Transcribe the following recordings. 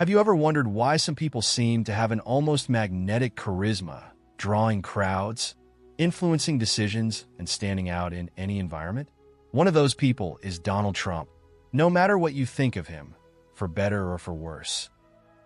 Have you ever wondered why some people seem to have an almost magnetic charisma, drawing crowds, influencing decisions, and standing out in any environment? One of those people is Donald Trump. No matter what you think of him, for better or for worse,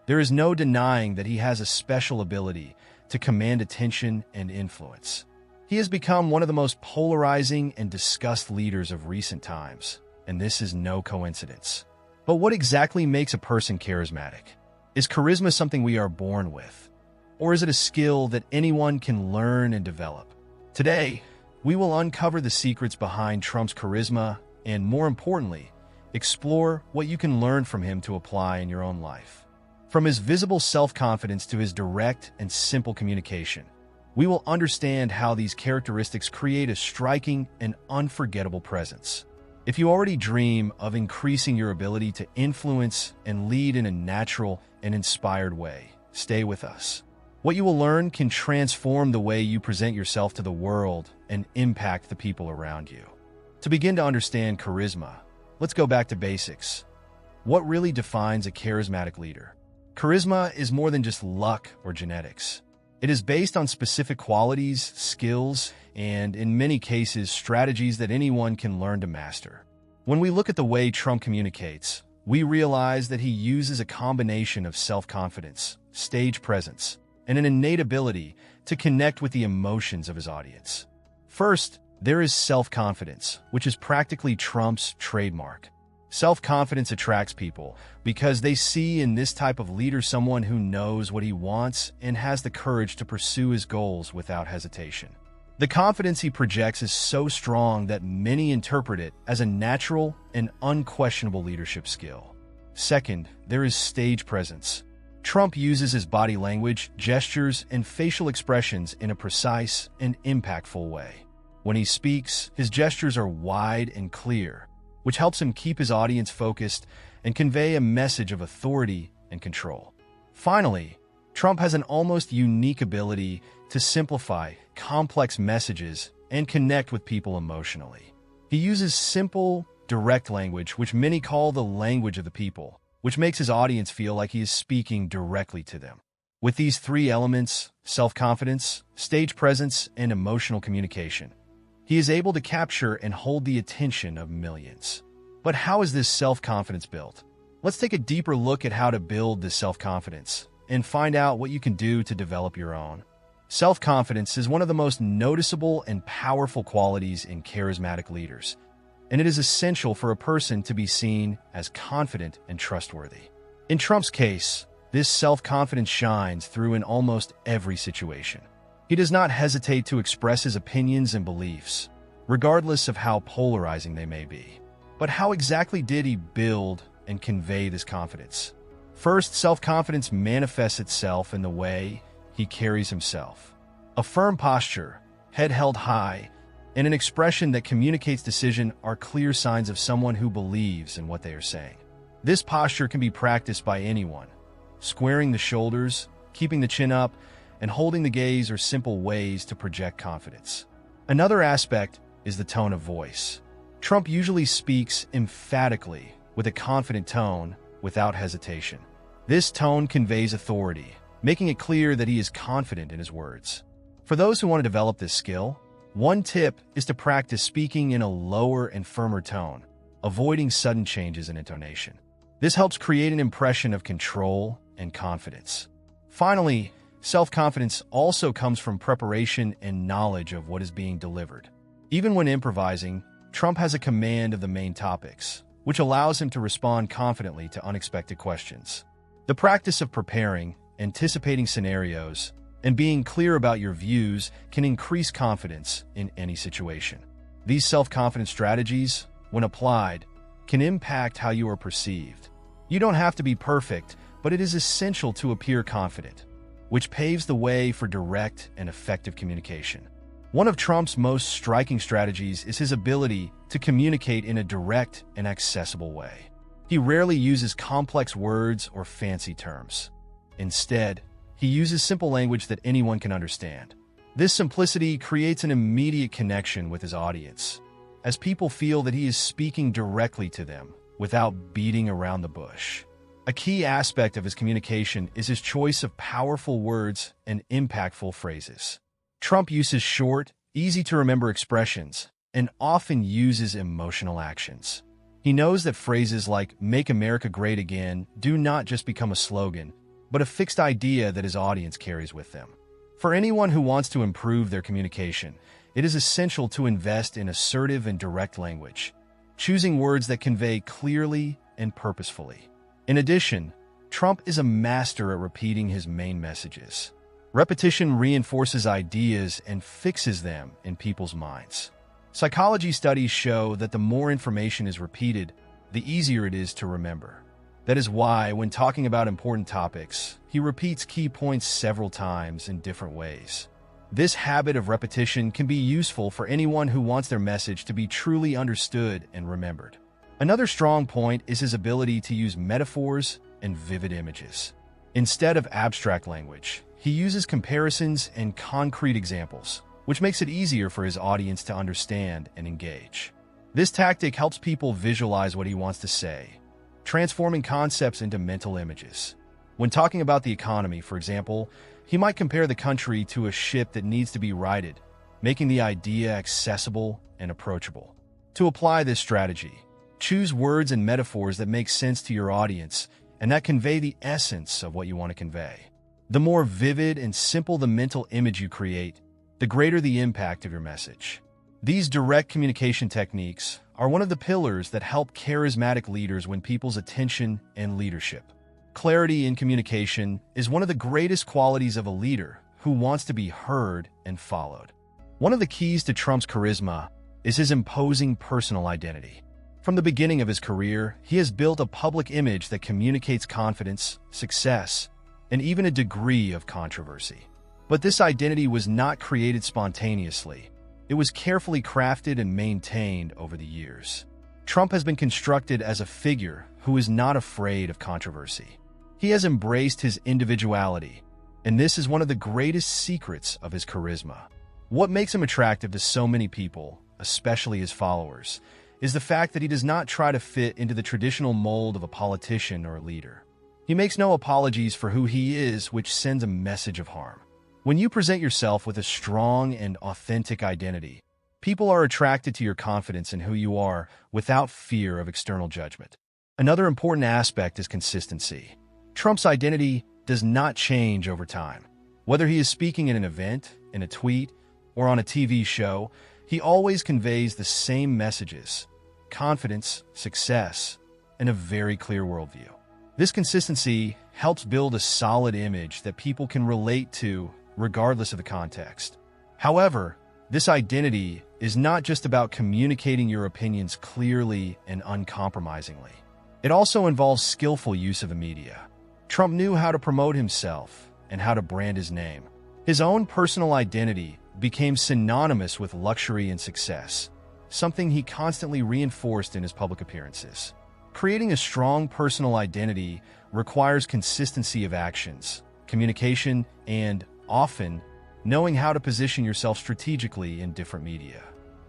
there is no denying that he has a special ability to command attention and influence. He has become one of the most polarizing and discussed leaders of recent times, and this is no coincidence. But what exactly makes a person charismatic? Is charisma something we are born with? Or is it a skill that anyone can learn and develop? Today, we will uncover the secrets behind Trump's charisma and, more importantly, explore what you can learn from him to apply in your own life. From his visible self-confidence to his direct and simple communication, we will understand how these characteristics create a striking and unforgettable presence. If you already dream of increasing your ability to influence and lead in a natural and inspired way, stay with us. What you will learn can transform the way you present yourself to the world and impact the people around you. To begin to understand charisma, let's go back to basics. What really defines a charismatic leader? Charisma is more than just luck or genetics. It is based on specific qualities, skills, and, in many cases, strategies that anyone can learn to master. When we look at the way Trump communicates, we realize that he uses a combination of self-confidence, stage presence, and an innate ability to connect with the emotions of his audience. First, there is self-confidence, which is practically Trump's trademark. Self-confidence attracts people because they see in this type of leader someone who knows what he wants and has the courage to pursue his goals without hesitation. The confidence he projects is so strong that many interpret it as a natural and unquestionable leadership skill. Second, there is stage presence. Trump uses his body language, gestures, and facial expressions in a precise and impactful way. When he speaks, his gestures are wide and clear, which helps him keep his audience focused and convey a message of authority and control. Finally, Trump has an almost unique ability to simplify complex messages and connect with people emotionally. He uses simple, direct language, which many call the language of the people, which makes his audience feel like he is speaking directly to them. With these three elements, self-confidence, stage presence, and emotional communication, he is able to capture and hold the attention of millions. But how is this self-confidence built? Let's take a deeper look at how to build this self-confidence and find out what you can do to develop your own. Self-confidence is one of the most noticeable and powerful qualities in charismatic leaders, and it is essential for a person to be seen as confident and trustworthy. In Trump's case, this self-confidence shines through in almost every situation. He does not hesitate to express his opinions and beliefs, regardless of how polarizing they may be. But how exactly did he build and convey this confidence? First, self-confidence manifests itself in the way he carries himself. A firm posture, head held high, and an expression that communicates decision are clear signs of someone who believes in what they are saying. This posture can be practiced by anyone. Squaring the shoulders, keeping the chin up, and holding the gaze are simple ways to project confidence. Another aspect is the tone of voice. Trump usually speaks emphatically with a confident tone without hesitation. This tone conveys authority, making it clear that he is confident in his words. For those who want to develop this skill, one tip is to practice speaking in a lower and firmer tone, avoiding sudden changes in intonation. This helps create an impression of control and confidence. Finally, self-confidence also comes from preparation and knowledge of what is being delivered. Even when improvising, Trump has a command of the main topics, which allows him to respond confidently to unexpected questions. The practice of preparing, anticipating scenarios, and being clear about your views can increase confidence in any situation. These self-confidence strategies, when applied, can impact how you are perceived. You don't have to be perfect, but it is essential to appear confident, which paves the way for direct and effective communication. One of Trump's most striking strategies is his ability to communicate in a direct and accessible way. He rarely uses complex words or fancy terms. Instead, he uses simple language that anyone can understand. This simplicity creates an immediate connection with his audience, as people feel that he is speaking directly to them without beating around the bush. A key aspect of his communication is his choice of powerful words and impactful phrases. Trump uses short, easy-to-remember expressions and often uses emotional actions. He knows that phrases like "Make America Great Again" do not just become a slogan, but a fixed idea that his audience carries with them. For anyone who wants to improve their communication, it is essential to invest in assertive and direct language, choosing words that convey clearly and purposefully. In addition, Trump is a master at repeating his main messages. Repetition reinforces ideas and fixes them in people's minds. Psychology studies show that the more information is repeated, the easier it is to remember. That is why, when talking about important topics, he repeats key points several times in different ways. This habit of repetition can be useful for anyone who wants their message to be truly understood and remembered. Another strong point is his ability to use metaphors and vivid images. Instead of abstract language, he uses comparisons and concrete examples, which makes it easier for his audience to understand and engage. This tactic helps people visualize what he wants to say, transforming concepts into mental images. When talking about the economy, for example, he might compare the country to a ship that needs to be righted, making the idea accessible and approachable. To apply this strategy, choose words and metaphors that make sense to your audience and that convey the essence of what you want to convey. The more vivid and simple the mental image you create, the greater the impact of your message. These direct communication techniques are one of the pillars that help charismatic leaders win people's attention and leadership. Clarity in communication is one of the greatest qualities of a leader who wants to be heard and followed. One of the keys to Trump's charisma is his imposing personal identity. From the beginning of his career, he has built a public image that communicates confidence, success, and even a degree of controversy. But this identity was not created spontaneously. It was carefully crafted and maintained over the years. Trump has been constructed as a figure who is not afraid of controversy. He has embraced his individuality, and this is one of the greatest secrets of his charisma. What makes him attractive to so many people, especially his followers, is the fact that he does not try to fit into the traditional mold of a politician or a leader. He makes no apologies for who he is, which sends a message of harm. When you present yourself with a strong and authentic identity, people are attracted to your confidence in who you are without fear of external judgment. Another important aspect is consistency. Trump's identity does not change over time. Whether he is speaking at an event, in a tweet, or on a TV show, he always conveys the same messages: confidence, success, and a very clear worldview. This consistency helps build a solid image that people can relate to regardless of the context. However, this identity is not just about communicating your opinions clearly and uncompromisingly. It also involves skillful use of the media. Trump knew how to promote himself and how to brand his name. His own personal identity became synonymous with luxury and success, something he constantly reinforced in his public appearances. Creating a strong personal identity requires consistency of actions, communication, and, often, knowing how to position yourself strategically in different media.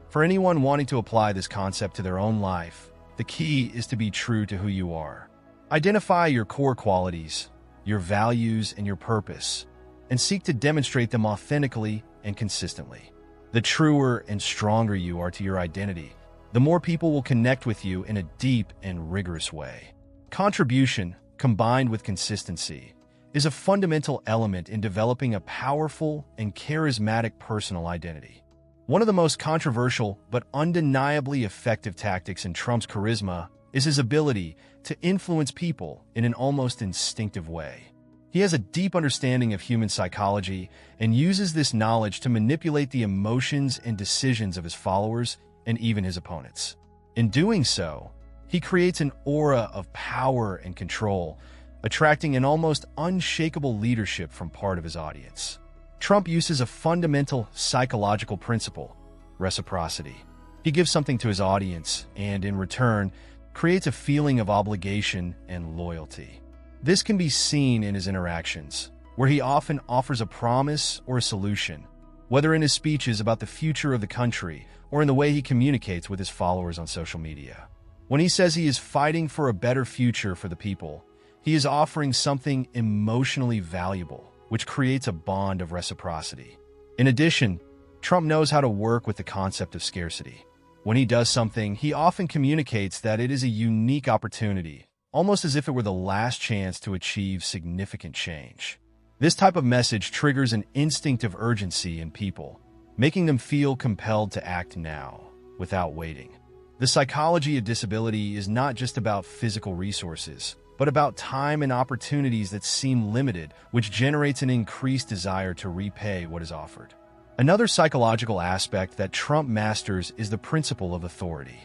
For anyone wanting to apply this concept to their own life, the key is to be true to who you are. Identify your core qualities, your values, and your purpose, and seek to demonstrate them authentically and consistently. The truer and stronger you are to your identity, the more people will connect with you in a deep and rigorous way. Contribution, combined with consistency, is a fundamental element in developing a powerful and charismatic personal identity. One of the most controversial but undeniably effective tactics in Trump's charisma is his ability to influence people in an almost instinctive way. He has a deep understanding of human psychology and uses this knowledge to manipulate the emotions and decisions of his followers and even his opponents. In doing so, he creates an aura of power and control, attracting an almost unshakable leadership from part of his audience. Trump uses a fundamental psychological principle: reciprocity. He gives something to his audience and, in return, creates a feeling of obligation and loyalty. This can be seen in his interactions, where he often offers a promise or a solution, whether in his speeches about the future of the country or in the way he communicates with his followers on social media. When he says he is fighting for a better future for the people, He is offering something emotionally valuable, which creates a bond of reciprocity. In addition, Trump knows how to work with the concept of scarcity. When he does something, he often communicates that it is a unique opportunity, almost as if it were the last chance to achieve significant change. This type of message triggers an instinct of urgency in people, making them feel compelled to act now, without waiting. The psychology of disability is not just about physical resources, but about time and opportunities that seem limited, which generates an increased desire to repay what is offered. Another psychological aspect that Trump masters is the principle of authority.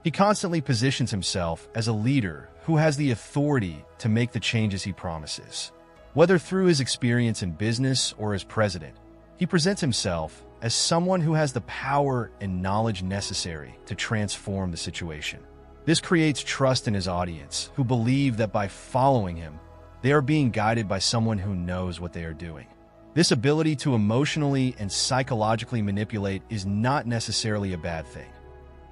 He constantly positions himself as a leader who has the authority to make the changes he promises. Whether through his experience in business or as president, he presents himself as someone who has the power and knowledge necessary to transform the situation. This creates trust in his audience, who believe that by following him, they are being guided by someone who knows what they are doing. This ability to emotionally and psychologically manipulate is not necessarily a bad thing.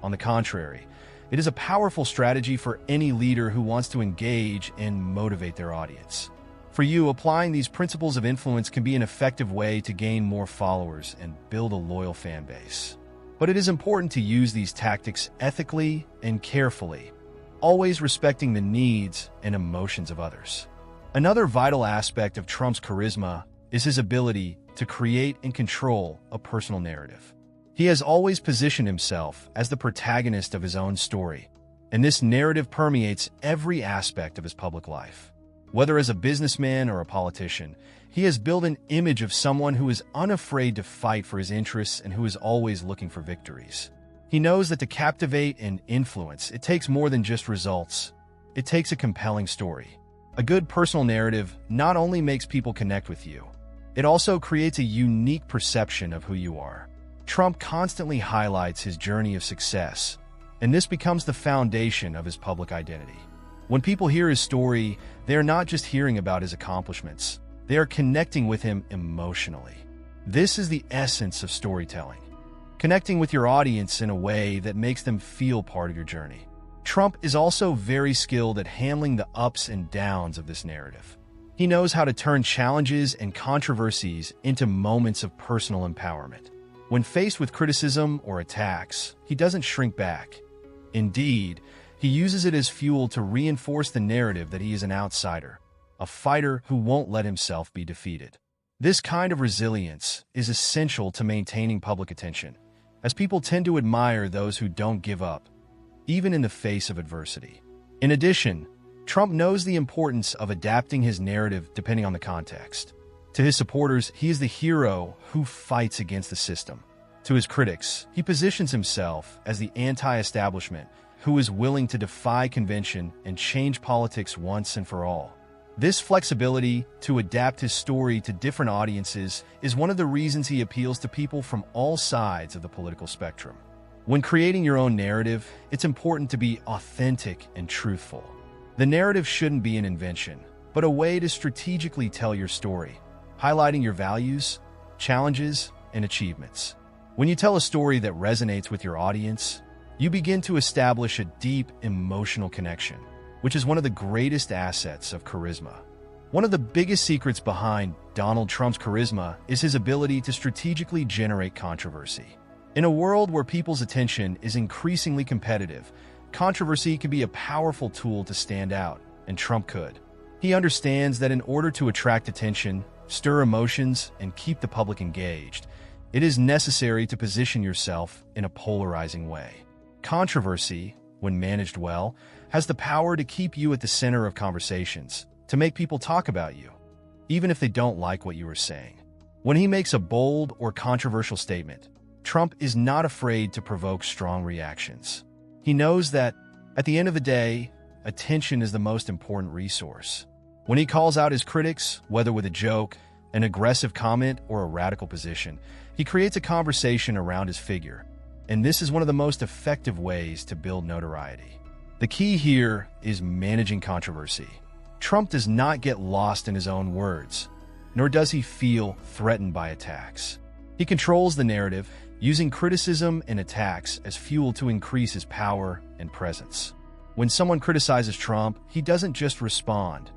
On the contrary, it is a powerful strategy for any leader who wants to engage and motivate their audience. For you, applying these principles of influence can be an effective way to gain more followers and build a loyal fan base. But it is important to use these tactics ethically and carefully, always respecting the needs and emotions of others. Another vital aspect of Trump's charisma is his ability to create and control a personal narrative. He has always positioned himself as the protagonist of his own story, and this narrative permeates every aspect of his public life. Whether as a businessman or a politician, he has built an image of someone who is unafraid to fight for his interests and who is always looking for victories. He knows that to captivate and influence, it takes more than just results. It takes a compelling story. A good personal narrative not only makes people connect with you, it also creates a unique perception of who you are. Trump constantly highlights his journey of success, and this becomes the foundation of his public identity. When people hear his story, they are not just hearing about his accomplishments, they are connecting with him emotionally. This is the essence of storytelling, connecting with your audience in a way that makes them feel part of your journey. Trump is also very skilled at handling the ups and downs of this narrative. He knows how to turn challenges and controversies into moments of personal empowerment. When faced with criticism or attacks, he doesn't shrink back. Indeed, he uses it as fuel to reinforce the narrative that he is an outsider, a fighter who won't let himself be defeated. This kind of resilience is essential to maintaining public attention, as people tend to admire those who don't give up, even in the face of adversity. In addition, Trump knows the importance of adapting his narrative depending on the context. To his supporters, he is the hero who fights against the system. To his critics, he positions himself as the anti-establishment who is willing to defy convention and change politics once and for all. This flexibility to adapt his story to different audiences is one of the reasons he appeals to people from all sides of the political spectrum. When creating your own narrative, it's important to be authentic and truthful. The narrative shouldn't be an invention, but a way to strategically tell your story, highlighting your values, challenges, and achievements. When you tell a story that resonates with your audience, you begin to establish a deep emotional connection, which is one of the greatest assets of charisma. One of the biggest secrets behind Donald Trump's charisma is his ability to strategically generate controversy. In a world where people's attention is increasingly competitive, controversy can be a powerful tool to stand out, and Trump could. He understands that in order to attract attention, stir emotions, and keep the public engaged, it is necessary to position yourself in a polarizing way. Controversy, when managed well, has the power to keep you at the center of conversations, to make people talk about you, even if they don't like what you are saying. When he makes a bold or controversial statement, Trump is not afraid to provoke strong reactions. He knows that, at the end of the day, attention is the most important resource. When he calls out his critics, whether with a joke, an aggressive comment, or a radical position, he creates a conversation around his figure, and this is one of the most effective ways to build notoriety. The key here is managing controversy. Trump does not get lost in his own words, nor does he feel threatened by attacks. He controls the narrative, using criticism and attacks as fuel to increase his power and presence. When someone criticizes Trump, he doesn't just respond.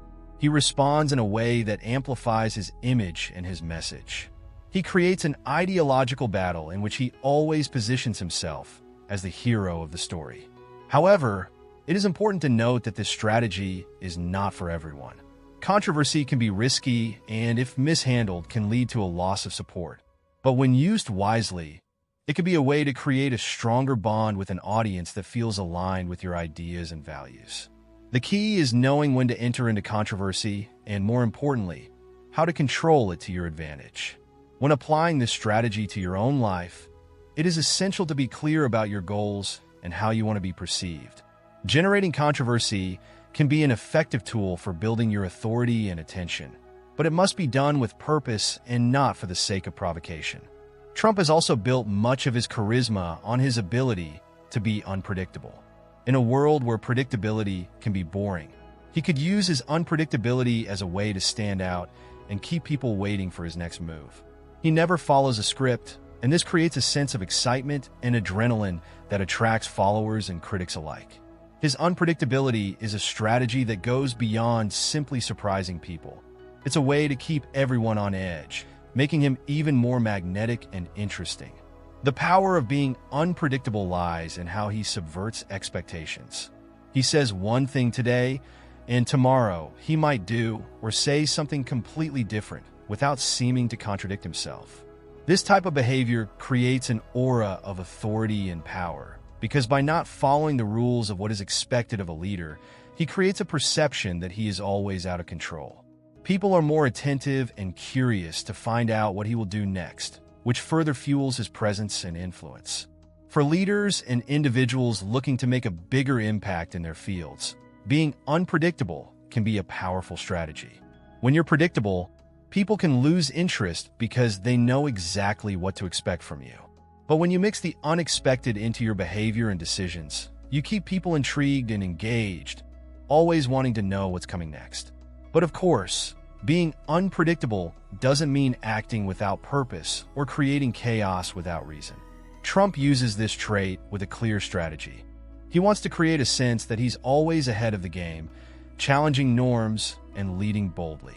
He responds in a way that amplifies his image and his message. He creates an ideological battle in which he always positions himself as the hero of the story. However, it is important to note that this strategy is not for everyone. Controversy can be risky and, if mishandled, can lead to a loss of support. But when used wisely, it can be a way to create a stronger bond with an audience that feels aligned with your ideas and values. The key is knowing when to enter into controversy and, more importantly, how to control it to your advantage. When applying this strategy to your own life, it is essential to be clear about your goals and how you want to be perceived. Generating controversy can be an effective tool for building your authority and attention, but it must be done with purpose and not for the sake of provocation. Trump has also built much of his charisma on his ability to be unpredictable. In a world where predictability can be boring, he could use his unpredictability as a way to stand out and keep people waiting for his next move. He never follows a script, and this creates a sense of excitement and adrenaline that attracts followers and critics alike. His unpredictability is a strategy that goes beyond simply surprising people. It's a way to keep everyone on edge, making him even more magnetic and interesting. The power of being unpredictable lies in how he subverts expectations. He says one thing today, and tomorrow he might do or say something completely different without seeming to contradict himself. This type of behavior creates an aura of authority and power, because by not following the rules of what is expected of a leader, he creates a perception that he is always out of control. People are more attentive and curious to find out what he will do next, which further fuels his presence and influence. For leaders and individuals looking to make a bigger impact in their fields, being unpredictable can be a powerful strategy. When you're predictable, people can lose interest because they know exactly what to expect from you. But when you mix the unexpected into your behavior and decisions, you keep people intrigued and engaged, always wanting to know what's coming next. But of course, being unpredictable doesn't mean acting without purpose or creating chaos without reason. Trump uses this trait with a clear strategy. He wants to create a sense that he's always ahead of the game, challenging norms and leading boldly.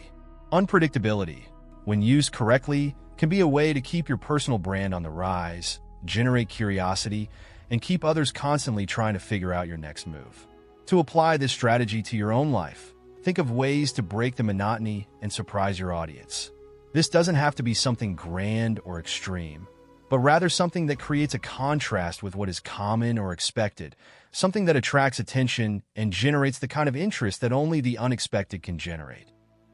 Unpredictability, when used correctly, can be a way to keep your personal brand on the rise, generate curiosity, and keep others constantly trying to figure out your next move. To apply this strategy to your own life, think of ways to break the monotony and surprise your audience. This doesn't have to be something grand or extreme, but rather something that creates a contrast with what is common or expected, something that attracts attention and generates the kind of interest that only the unexpected can generate.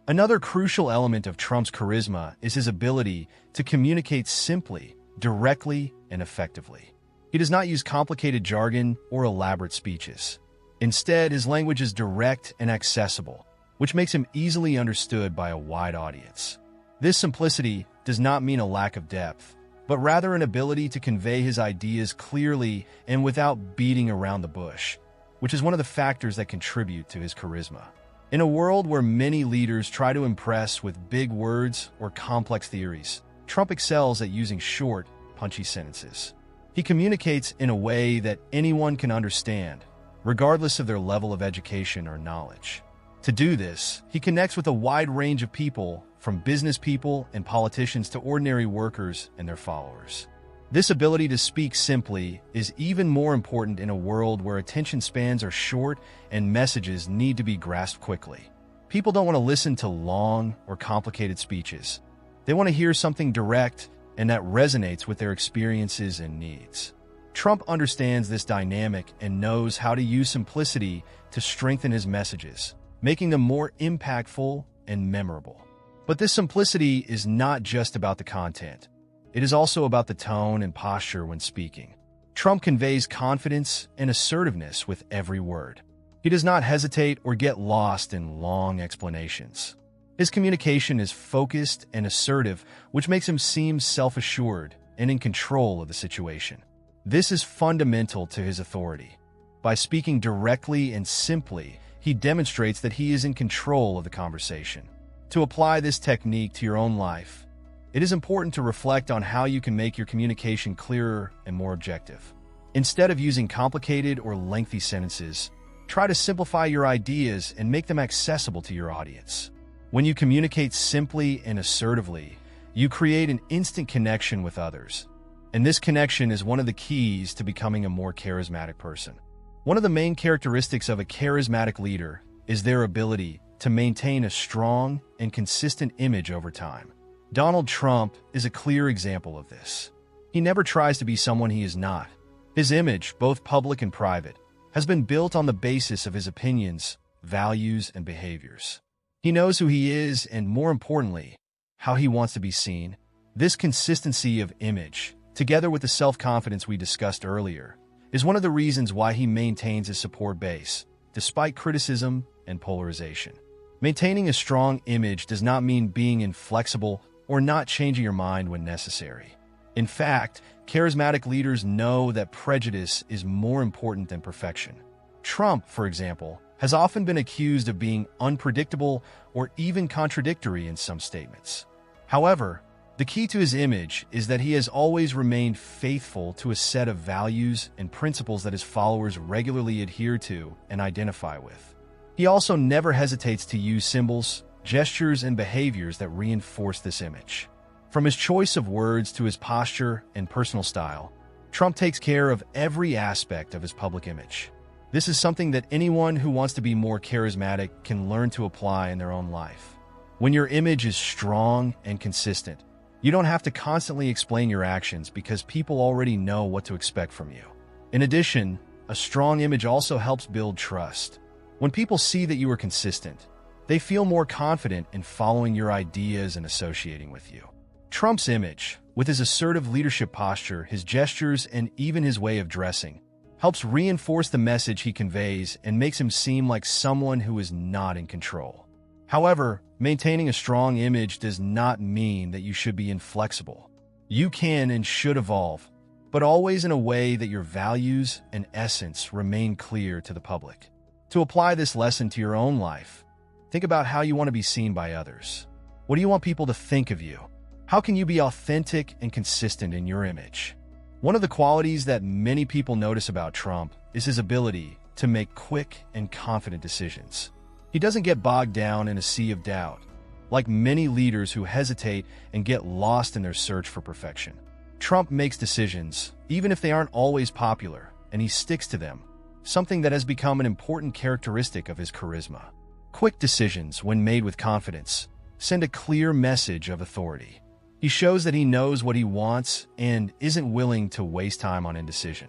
Another crucial element of Trump's charisma is his ability to communicate simply, directly, and effectively. He does not use complicated jargon or elaborate speeches. Instead, his language is direct and accessible, which makes him easily understood by a wide audience. This simplicity does not mean a lack of depth, but rather an ability to convey his ideas clearly and without beating around the bush, which is one of the factors that contribute to his charisma. In a world where many leaders try to impress with big words or complex theories, Trump excels at using short, punchy sentences. He communicates in a way that anyone can understand, regardless of their level of education or knowledge. To do this, he connects with a wide range of people, from business people and politicians to ordinary workers and their followers. This ability to speak simply is even more important in a world where attention spans are short and messages need to be grasped quickly. People don't want to listen to long or complicated speeches. They want to hear something direct and that resonates with their experiences and needs. Trump understands this dynamic and knows how to use simplicity to strengthen his messages, making them more impactful and memorable. But this simplicity is not just about the content. It is also about the tone and posture when speaking. Trump conveys confidence and assertiveness with every word. He does not hesitate or get lost in long explanations. His communication is focused and assertive, which makes him seem self-assured and in control of the situation. This is fundamental to his authority. By speaking directly and simply, he demonstrates that he is in control of the conversation. To apply this technique to your own life, it is important to reflect on how you can make your communication clearer and more objective. Instead of using complicated or lengthy sentences, Try to simplify your ideas and make them accessible to your audience. When you communicate simply and assertively, you create an instant connection with others. And this connection is one of the keys to becoming a more charismatic person. One of the main characteristics of a charismatic leader is their ability to maintain a strong and consistent image over time. Donald Trump is a clear example of this. He never tries to be someone he is not. His image, both public and private, has been built on the basis of his opinions, values, and behaviors. He knows who he is and, more importantly, how he wants to be seen. This consistency of image, together with the self-confidence we discussed earlier, is one of the reasons why he maintains his support base, despite criticism and polarization. Maintaining a strong image does not mean being inflexible or not changing your mind when necessary. In fact, charismatic leaders know that prejudice is more important than perfection. Trump, for example, has often been accused of being unpredictable or even contradictory in some statements. However, the key to his image is that he has always remained faithful to a set of values and principles that his followers regularly adhere to and identify with. He also never hesitates to use symbols, gestures, and behaviors that reinforce this image. From his choice of words to his posture and personal style, Trump takes care of every aspect of his public image. This is something that anyone who wants to be more charismatic can learn to apply in their own life. When your image is strong and consistent, you don't have to constantly explain your actions because people already know what to expect from you. In addition, a strong image also helps build trust. When people see that you are consistent, they feel more confident in following your ideas and associating with you. Trump's image, with his assertive leadership posture, his gestures, and even his way of dressing, helps reinforce the message he conveys and makes him seem like someone who is not in control. However, maintaining a strong image does not mean that you should be inflexible. You can and should evolve, but always in a way that your values and essence remain clear to the public. To apply this lesson to your own life, think about how you want to be seen by others. What do you want people to think of you? How can you be authentic and consistent in your image? One of the qualities that many people notice about Trump is his ability to make quick and confident decisions. He doesn't get bogged down in a sea of doubt, like many leaders who hesitate and get lost in their search for perfection. Trump makes decisions, even if they aren't always popular, and he sticks to them, something that has become an important characteristic of his charisma. Quick decisions, when made with confidence, send a clear message of authority. He shows that he knows what he wants and isn't willing to waste time on indecision.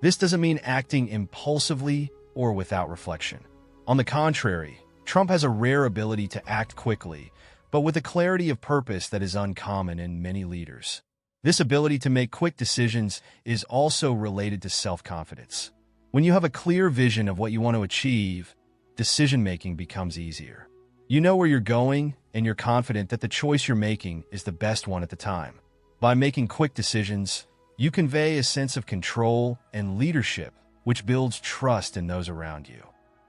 This doesn't mean acting impulsively or without reflection. On the contrary, Trump has a rare ability to act quickly, but with a clarity of purpose that is uncommon in many leaders. This ability to make quick decisions is also related to self-confidence. When you have a clear vision of what you want to achieve, decision-making becomes easier. You know where you're going, and you're confident that the choice you're making is the best one at the time. By making quick decisions, you convey a sense of control and leadership, which builds trust in those around you.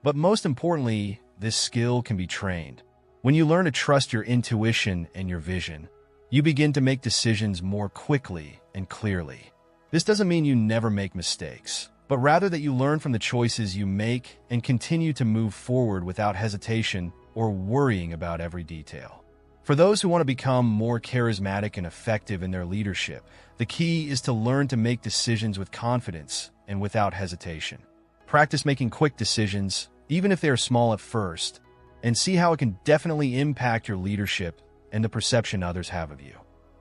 But most importantly, this skill can be trained. When you learn to trust your intuition and your vision, you begin to make decisions more quickly and clearly. This doesn't mean you never make mistakes, but rather that you learn from the choices you make and continue to move forward without hesitation or worrying about every detail. For those who want to become more charismatic and effective in their leadership, the key is to learn to make decisions with confidence and without hesitation. Practice making quick decisions, even if they are small at first, and see how it can definitely impact your leadership and the perception others have of you.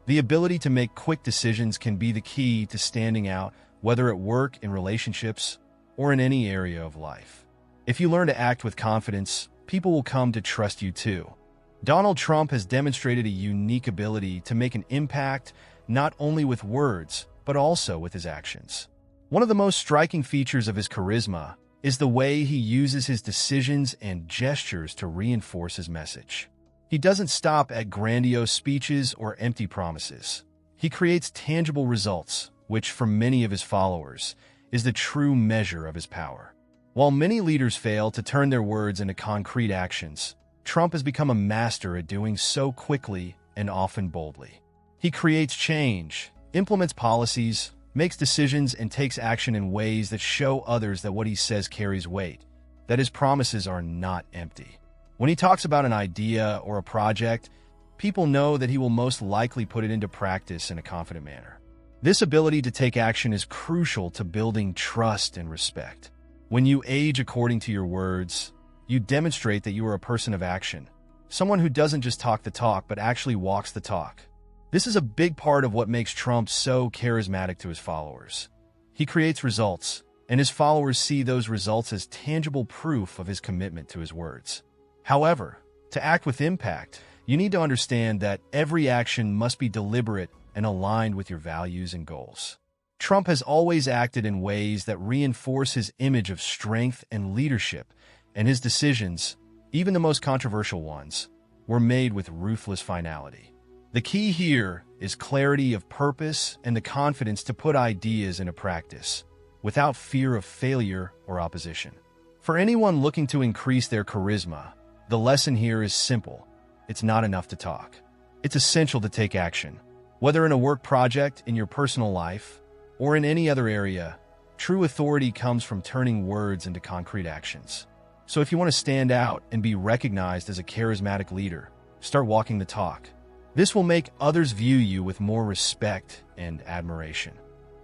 The ability to make quick decisions can be the key to standing out, whether at work, in relationships, or in any area of life. If you learn to act with confidence, people will come to trust you too. Donald Trump has demonstrated a unique ability to make an impact not only with words, but also with his actions. One of the most striking features of his charisma is the way he uses his decisions and gestures to reinforce his message. He doesn't stop at grandiose speeches or empty promises. He creates tangible results, which for many of his followers is the true measure of his power. While many leaders fail to turn their words into concrete actions, Trump has become a master at doing so quickly and often boldly. He creates change, implements policies, makes decisions, and takes action in ways that show others that what he says carries weight, that his promises are not empty. When he talks about an idea or a project, people know that he will most likely put it into practice in a confident manner. This ability to take action is crucial to building trust and respect. When you age according to your words, you demonstrate that you are a person of action, someone who doesn't just talk the talk but actually walks the talk. This is a big part of what makes Trump so charismatic to his followers. He creates results, and his followers see those results as tangible proof of his commitment to his words. However, to act with impact, you need to understand that every action must be deliberate and aligned with your values and goals. Trump has always acted in ways that reinforce his image of strength and leadership, and his decisions, even the most controversial ones, were made with ruthless finality. The key here is clarity of purpose and the confidence to put ideas into practice, without fear of failure or opposition. For anyone looking to increase their charisma, the lesson here is simple. It's not enough to talk. It's essential to take action. Whether in a work project, in your personal life, or in any other area, true authority comes from turning words into concrete actions. So if you want to stand out and be recognized as a charismatic leader, start walking the talk. This will make others view you with more respect and admiration.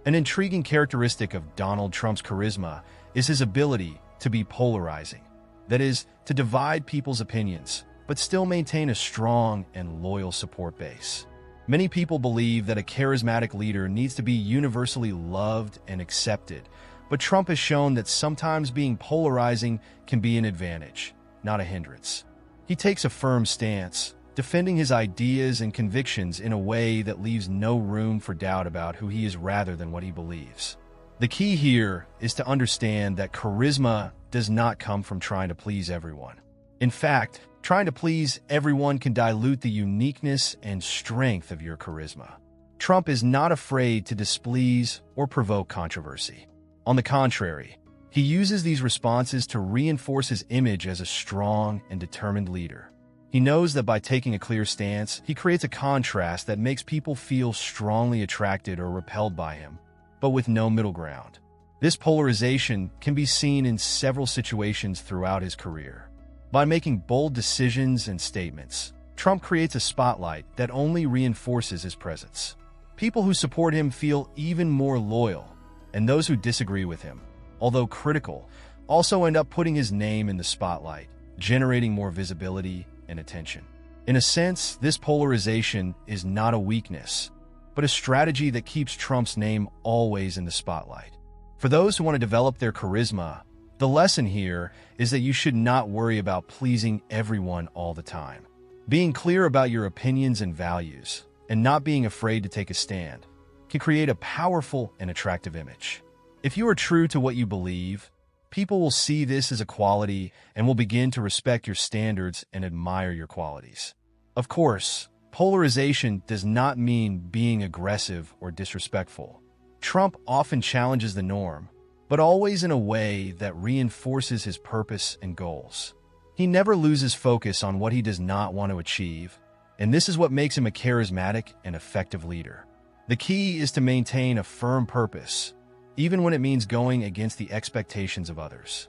An intriguing characteristic of Donald Trump's charisma is his ability to be polarizing. That is, to divide people's opinions, but still maintain a strong and loyal support base. Many people believe that a charismatic leader needs to be universally loved and accepted, but Trump has shown that sometimes being polarizing can be an advantage, not a hindrance. He takes a firm stance, defending his ideas and convictions in a way that leaves no room for doubt about who he is rather than what he believes. The key here is to understand that charisma does not come from trying to please everyone. In fact, trying to please everyone can dilute the uniqueness and strength of your charisma. Trump is not afraid to displease or provoke controversy. On the contrary, he uses these responses to reinforce his image as a strong and determined leader. He knows that by taking a clear stance, he creates a contrast that makes people feel strongly attracted or repelled by him, but with no middle ground. This polarization can be seen in several situations throughout his career. By making bold decisions and statements, Trump creates a spotlight that only reinforces his presence. People who support him feel even more loyal, and those who disagree with him, although critical, also end up putting his name in the spotlight, generating more visibility and attention. In a sense, this polarization is not a weakness, but a strategy that keeps Trump's name always in the spotlight. For those who want to develop their charisma, the lesson here is that you should not worry about pleasing everyone all the time. Being clear about your opinions and values, and not being afraid to take a stand, can create a powerful and attractive image. If you are true to what you believe, people will see this as a quality and will begin to respect your standards and admire your qualities. Of course, polarization does not mean being aggressive or disrespectful. Trump often challenges the norm, but always in a way that reinforces his purpose and goals. He never loses focus on what he does not want to achieve, and this is what makes him a charismatic and effective leader. The key is to maintain a firm purpose, even when it means going against the expectations of others.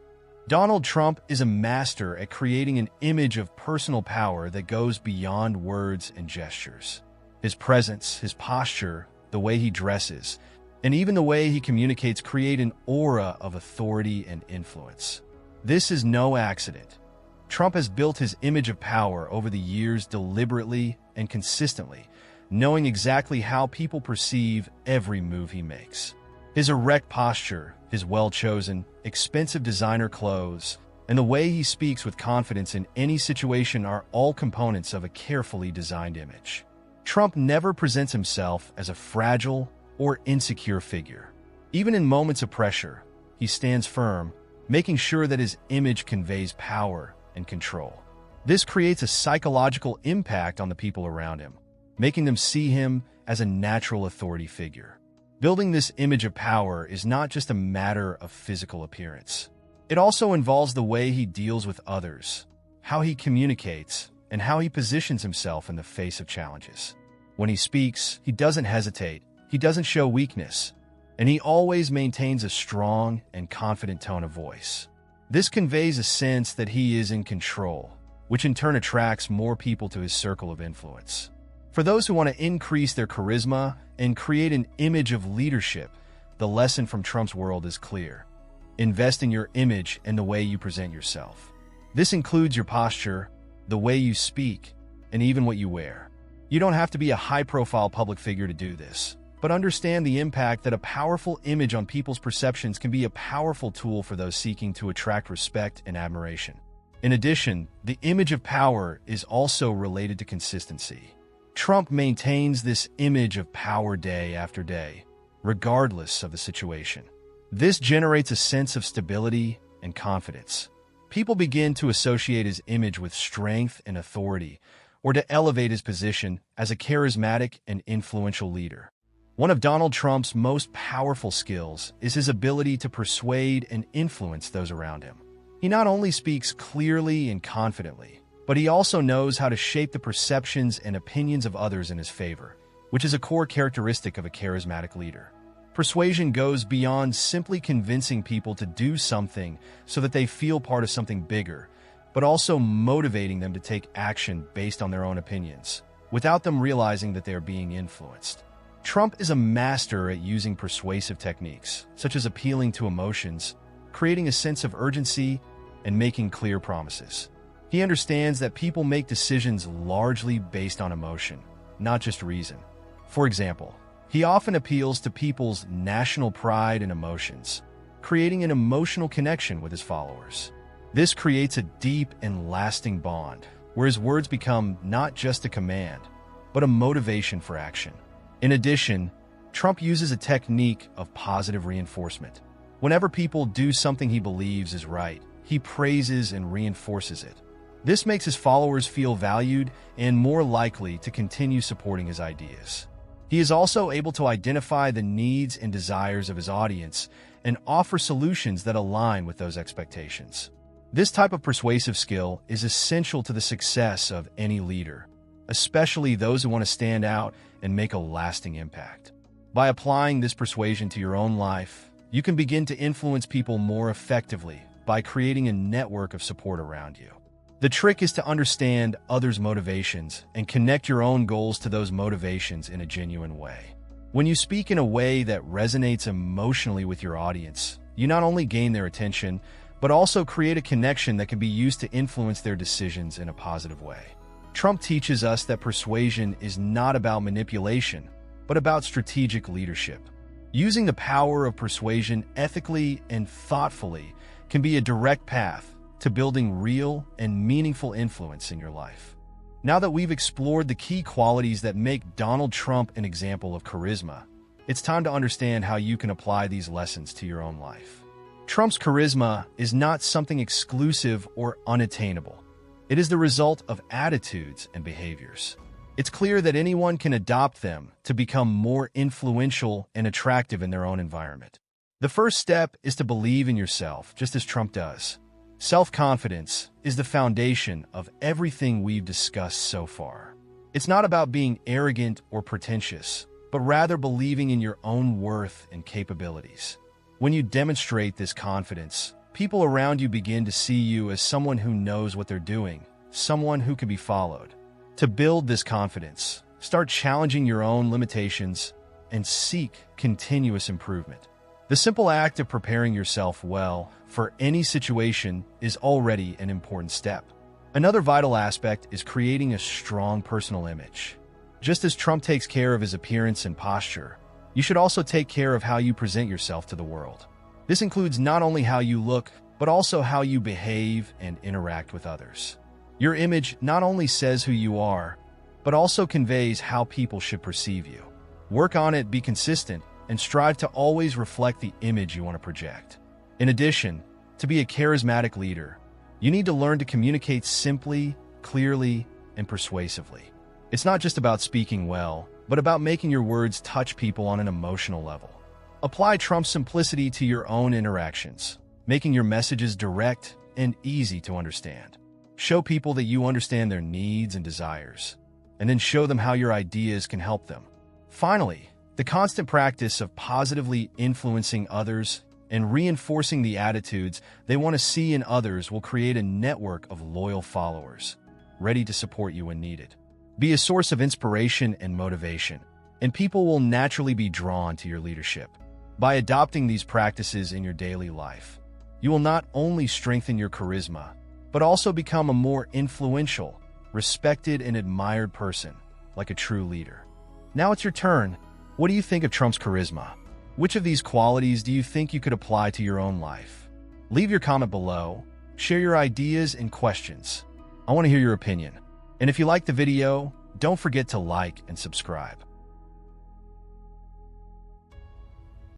Donald Trump is a master at creating an image of personal power that goes beyond words and gestures. His presence, his posture, the way he dresses, and even the way he communicates create an aura of authority and influence. This is no accident. Trump has built his image of power over the years deliberately and consistently, knowing exactly how people perceive every move he makes. His erect posture, his well-chosen, expensive designer clothes, and the way he speaks with confidence in any situation are all components of a carefully designed image. Trump never presents himself as a fragile or insecure figure. Even in moments of pressure, he stands firm, making sure that his image conveys power and control. This creates a psychological impact on the people around him, making them see him as a natural authority figure. Building this image of power is not just a matter of physical appearance. It also involves the way he deals with others, how he communicates, and how he positions himself in the face of challenges. When he speaks, he doesn't hesitate, he doesn't show weakness, and he always maintains a strong and confident tone of voice. This conveys a sense that he is in control, which in turn attracts more people to his circle of influence. For those who want to increase their charisma and create an image of leadership, the lesson from Trump's world is clear. Invest in your image and the way you present yourself. This includes your posture, the way you speak, and even what you wear. You don't have to be a high-profile public figure to do this, but understand the impact that a powerful image on people's perceptions can be a powerful tool for those seeking to attract respect and admiration. In addition, the image of power is also related to consistency. Trump maintains this image of power day after day, regardless of the situation. This generates a sense of stability and confidence. People begin to associate his image with strength and authority, or to elevate his position as a charismatic and influential leader. One of Donald Trump's most powerful skills is his ability to persuade and influence those around him. He not only speaks clearly and confidently, but he also knows how to shape the perceptions and opinions of others in his favor, which is a core characteristic of a charismatic leader. Persuasion goes beyond simply convincing people to do something so that they feel part of something bigger, but also motivating them to take action based on their own opinions, without them realizing that they are being influenced. Trump is a master at using persuasive techniques, such as appealing to emotions, creating a sense of urgency, and making clear promises. He understands that people make decisions largely based on emotion, not just reason. For example, he often appeals to people's national pride and emotions, creating an emotional connection with his followers. This creates a deep and lasting bond, where his words become not just a command, but a motivation for action. In addition, Trump uses a technique of positive reinforcement. Whenever people do something he believes is right, he praises and reinforces it. This makes his followers feel valued and more likely to continue supporting his ideas. He is also able to identify the needs and desires of his audience and offer solutions that align with those expectations. This type of persuasive skill is essential to the success of any leader, especially those who want to stand out and make a lasting impact. By applying this persuasion to your own life, you can begin to influence people more effectively by creating a network of support around you. The trick is to understand others' motivations and connect your own goals to those motivations in a genuine way. When you speak in a way that resonates emotionally with your audience, you not only gain their attention, but also create a connection that can be used to influence their decisions in a positive way. Trump teaches us that persuasion is not about manipulation, but about strategic leadership. Using the power of persuasion ethically and thoughtfully can be a direct path to building real and meaningful influence in your life. Now that we've explored the key qualities that make Donald Trump an example of charisma, it's time to understand how you can apply these lessons to your own life. Trump's charisma is not something exclusive or unattainable. It is the result of attitudes and behaviors. It's clear that anyone can adopt them to become more influential and attractive in their own environment. The first step is to believe in yourself, just as Trump does. Self-confidence is the foundation of everything we've discussed so far. It's not about being arrogant or pretentious, but rather believing in your own worth and capabilities. When you demonstrate this confidence, people around you begin to see you as someone who knows what they're doing, someone who can be followed. To build this confidence, start challenging your own limitations and seek continuous improvement. The simple act of preparing yourself well for any situation is already an important step. Another vital aspect is creating a strong personal image. Just as Trump takes care of his appearance and posture, you should also take care of how you present yourself to the world. This includes not only how you look, but also how you behave and interact with others. Your image not only says who you are, but also conveys how people should perceive you. Work on it, be consistent, and strive to always reflect the image you want to project. In addition, to be a charismatic leader, you need to learn to communicate simply, clearly, and persuasively. It's not just about speaking well, but about making your words touch people on an emotional level. Apply Trump's simplicity to your own interactions, making your messages direct and easy to understand. Show people that you understand their needs and desires, and then show them how your ideas can help them. Finally, the constant practice of positively influencing others and reinforcing the attitudes they want to see in others will create a network of loyal followers, ready to support you when needed. Be a source of inspiration and motivation, and people will naturally be drawn to your leadership. By adopting these practices in your daily life, you will not only strengthen your charisma, but also become a more influential, respected, and admired person, like a true leader. Now it's your turn. What do you think of Trump's charisma? Which of these qualities do you think you could apply to your own life? Leave your comment below, share your ideas and questions. I want to hear your opinion. And if you liked the video, don't forget to like and subscribe.